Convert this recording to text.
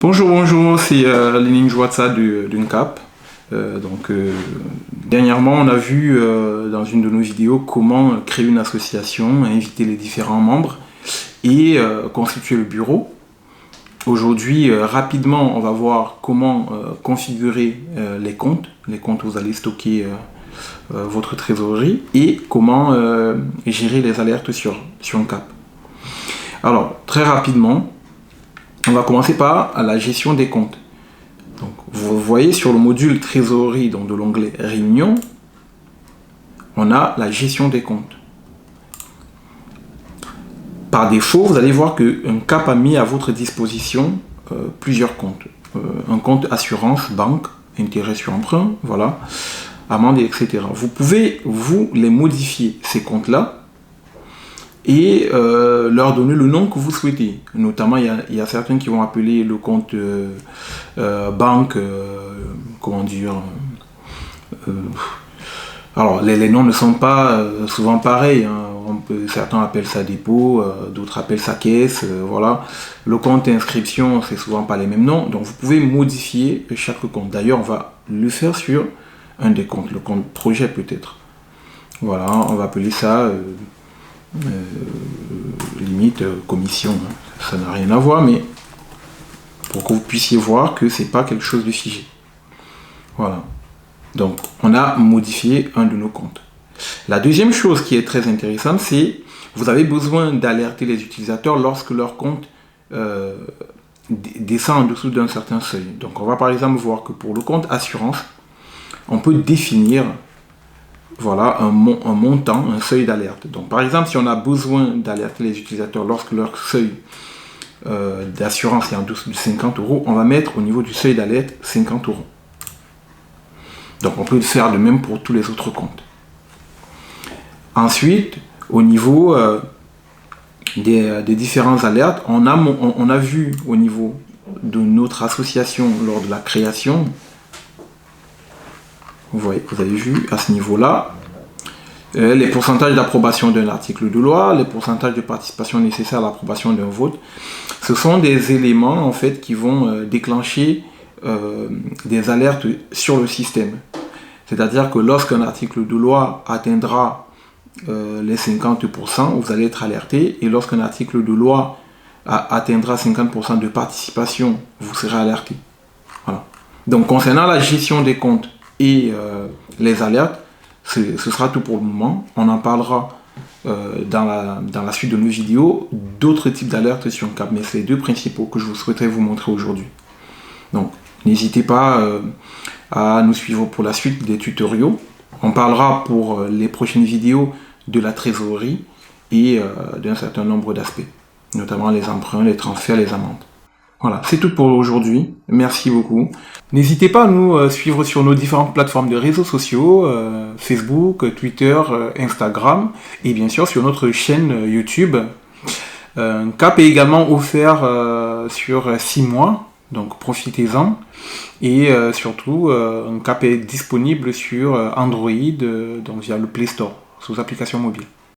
Bonjour, c'est Lénine Jouatsa d'UNCAP. Dernièrement, on a vu dans une de nos vidéos comment créer une association, inviter les différents membres et constituer le bureau. Aujourd'hui, rapidement, on va voir comment configurer les comptes où vous allez stocker votre trésorerie et comment gérer les alertes sur UNCAP. Alors, très rapidement, on va commencer par la gestion des comptes. Donc, vous voyez sur le module trésorerie, donc de l'onglet réunion, on a la gestion des comptes. Par défaut, vous allez voir que UNCAP a mis à votre disposition plusieurs comptes. Un compte assurance, banque, intérêt sur emprunt, voilà, amende, etc. Vous pouvez, les modifier, ces comptes-là, et leur donner le nom que vous souhaitez. Notamment, il y a certains qui vont appeler le compte banque, alors, les noms ne sont pas souvent pareils. Certains appellent ça dépôt, d'autres appellent ça caisse, voilà. Le compte inscription, c'est souvent pas les mêmes noms. Donc, vous pouvez modifier chaque compte. D'ailleurs, on va le faire sur un des comptes, le compte projet peut-être. Voilà, on va appeler ça limite commission. Ça n'a rien à voir, mais pour que vous puissiez voir que c'est pas quelque chose de figé. Voilà. Donc, on a modifié un de nos comptes. La deuxième chose qui est très intéressante, c'est vous avez besoin d'alerter les utilisateurs lorsque leur compte descend en dessous d'un certain seuil. Donc, on va par exemple voir que pour le compte assurance, on peut définir voilà, un montant, un seuil d'alerte. Donc, par exemple, si on a besoin d'alerter les utilisateurs lorsque leur seuil d'assurance est en dessous de 50 €, on va mettre au niveau du seuil d'alerte 50 €. Donc, on peut le faire de même pour tous les autres comptes. Ensuite, au niveau des différentes alertes, on a vu au niveau de notre association lors de la création, vous avez vu à ce niveau-là, les pourcentages d'approbation d'un article de loi, les pourcentages de participation nécessaires à l'approbation d'un vote. Ce sont des éléments en fait qui vont déclencher des alertes sur le système. C'est-à-dire que lorsqu'un article de loi atteindra les 50%, vous allez être alerté, et lorsqu'un article de loi atteindra 50% de participation, vous serez alerté. Voilà. Donc concernant la gestion des comptes et les alertes, ce sera tout pour le moment. On en parlera dans la suite de nos vidéos, d'autres types d'alertes sur UNCAP, mais c'est les deux principaux que je souhaiterais vous montrer aujourd'hui. Donc n'hésitez pas à nous suivre pour la suite des tutoriaux. On parlera pour les prochaines vidéos de la trésorerie et d'un certain nombre d'aspects, notamment les emprunts, les transferts, les amendes. Voilà, c'est tout pour aujourd'hui. Merci beaucoup. N'hésitez pas à nous suivre sur nos différentes plateformes de réseaux sociaux, Facebook, Twitter, Instagram, et bien sûr sur notre chaîne YouTube. UNCAP est également offert sur 6 mois, donc profitez-en. Et surtout, UNCAP est disponible sur Android, donc via le Play Store, sous application mobile.